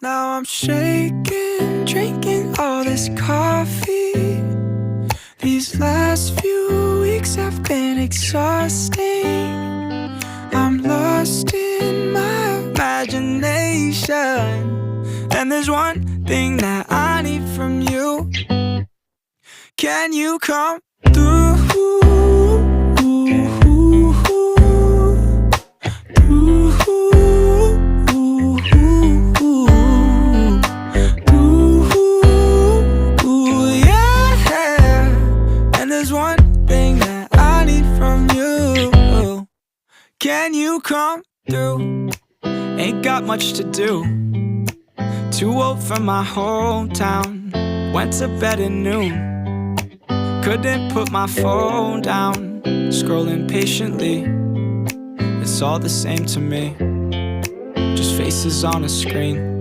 Now I'm shaking, drinking all this coffee. These last few weeks have been exhausting. I'm lost in my imagination, and there's one thing that I need from you. Can you come through? One thing that I need from you. Can you come through? Ain't got much to do. Too old for my hometown. Went to bed at noon. Couldn't put my phone down. Scrolling patiently. It's all the same to me. Just faces on a screen.